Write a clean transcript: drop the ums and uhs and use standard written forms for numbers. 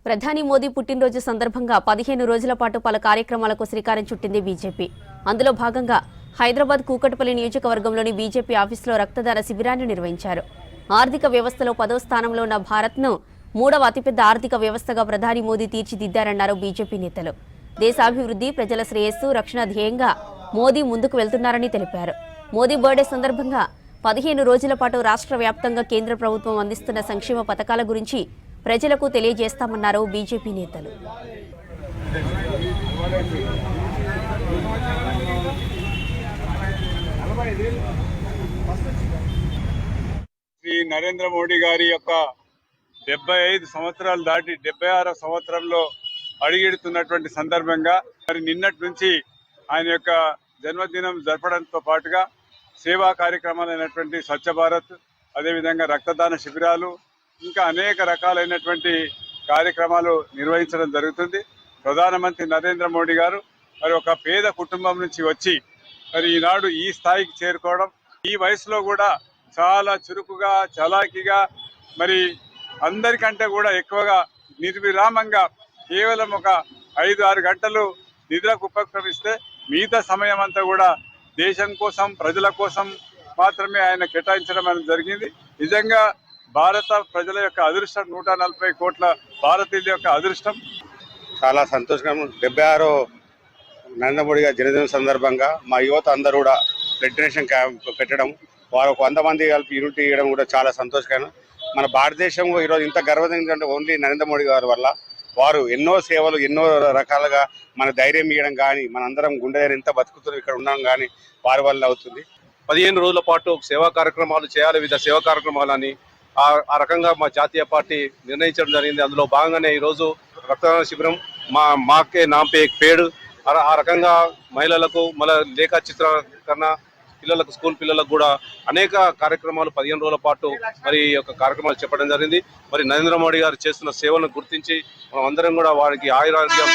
ప్రధాని మోదీ పుట్టినరోజు సందర్భంగా 15 రోజుల పాటు పలు కార్యక్రమాలకు శ్రీకారం చుట్టింది బీజేపీ. అందులో భాగంగా హైదరాబాద్ కూకట్పల్లి నియోజకవర్గంలోని బీజేపీ ఆఫీసులో రక్తదాన శిబిరాన్ని నిర్వహించారు. ఆర్థిక వ్యవస్థలో 10వ స్థానంలో ఉన్న భారత్ను 3వ అతిపెద్ద ఆర్థిక వ్యవస్థగా ప్రధాని మోదీ తీర్చిదిద్దారన్నారు బీజేపీ నేతలు. దేశాభివృద్ధి, ప్రజల శ్రేయస్సు, రక్షణ ధ్యేయంగా మోదీ ముందుకు వెళ్తున్నారని తెలిపారు. మోదీ బర్త్డే సందర్భంగా 15 రోజుల పాటు రాష్ట్ర వ్యాప్తంగా కేంద్ర ప్రభుత్వం అందిస్తున్న సంక్షేమ పథకాల గురించి ప్రజలకు తెలియజేస్తామన్నారు బీజేపీ నేతలు. శ్రీ నరేంద్ర మోడీ గారి యొక్క 75 సంవత్సరాలు దాటి 76వ సంవత్సరంలో అడుగెడుతున్నటువంటి సందర్భంగా మరి నిన్నటి నుంచి ఆయన యొక్క జన్మదినం జరపడంతో పాటుగా సేవా కార్యక్రమాలైనటువంటి స్వచ్ఛ భారత్, అదేవిధంగా రక్తదాన శిబిరాలు, ఇంకా అనేక రకాలైనటువంటి కార్యక్రమాలు నిర్వహించడం జరుగుతుంది. ప్రధానమంత్రి నరేంద్ర మోడీ గారు మరి ఒక పేద కుటుంబం నుంచి వచ్చి మరి ఈనాడు ఈ స్థాయికి చేరుకోవడం, ఈ వయసులో కూడా చాలా చురుకుగా, చలాకీగా, మరి అందరికంటే కూడా ఎక్కువగా నిర్విరామంగా కేవలం ఒక 5-6 గంటలు నిద్రకు ఉపక్రమిస్తే మిగతా సమయం అంతా కూడా దేశం కోసం, ప్రజల కోసం మాత్రమే ఆయన కేటాయించడం అనేది జరిగింది. నిజంగా భారత ప్రజల యొక్క అదృష్టం, 140 కోట్ల భారతీయుల యొక్క అదృష్టం. చాలా సంతోషకరం. 76 నరేంద్ర మోడీ గారి జన్మదినం సందర్భంగా మా యువత అందరూ కూడా బ్లడ్ డొనేషన్ క్యాంప్ పెట్టడం, వారు 100 మంది కలిపి యూనిటీ ఇవ్వడం కూడా చాలా సంతోషకరం. మన భారతదేశంలో ఈరోజు ఇంత గర్వదంటే ఓన్లీ నరేంద్ర మోడీ గారి వల్ల. వారు ఎన్నో సేవలు, ఎన్నో రకాలుగా మన ధైర్యం ఇవ్వడం కానీ, మనందరం గుండె ఎంత బతుకుతున్నాం ఇక్కడ ఉన్నాం కానీ వారి వల్ల అవుతుంది. 15 రోజుల పాటు సేవా కార్యక్రమాలు చేయాలి, వివిధ సేవా కార్యక్రమాలని ఆ రకంగా మా జాతీయ పార్టీ నిర్ణయించడం జరిగింది. అందులో భాగంగానే ఈరోజు రక్తదాన శిబిరం, మాకే నాంపే ఏక్ పేడ్, ఆ రకంగా మహిళలకు, మన లేఖా చిత్రీకరణ, పిల్లలకు, స్కూల్ పిల్లలకు కూడా అనేక కార్యక్రమాలు 15 రోజుల పాటు మరి యొక్క కార్యక్రమాలు చెప్పడం జరిగింది. మరి నరేంద్ర మోడీ గారు చేస్తున్న సేవలను గుర్తించి మనం అందరం కూడా వారికి ఆయురారోగ్యం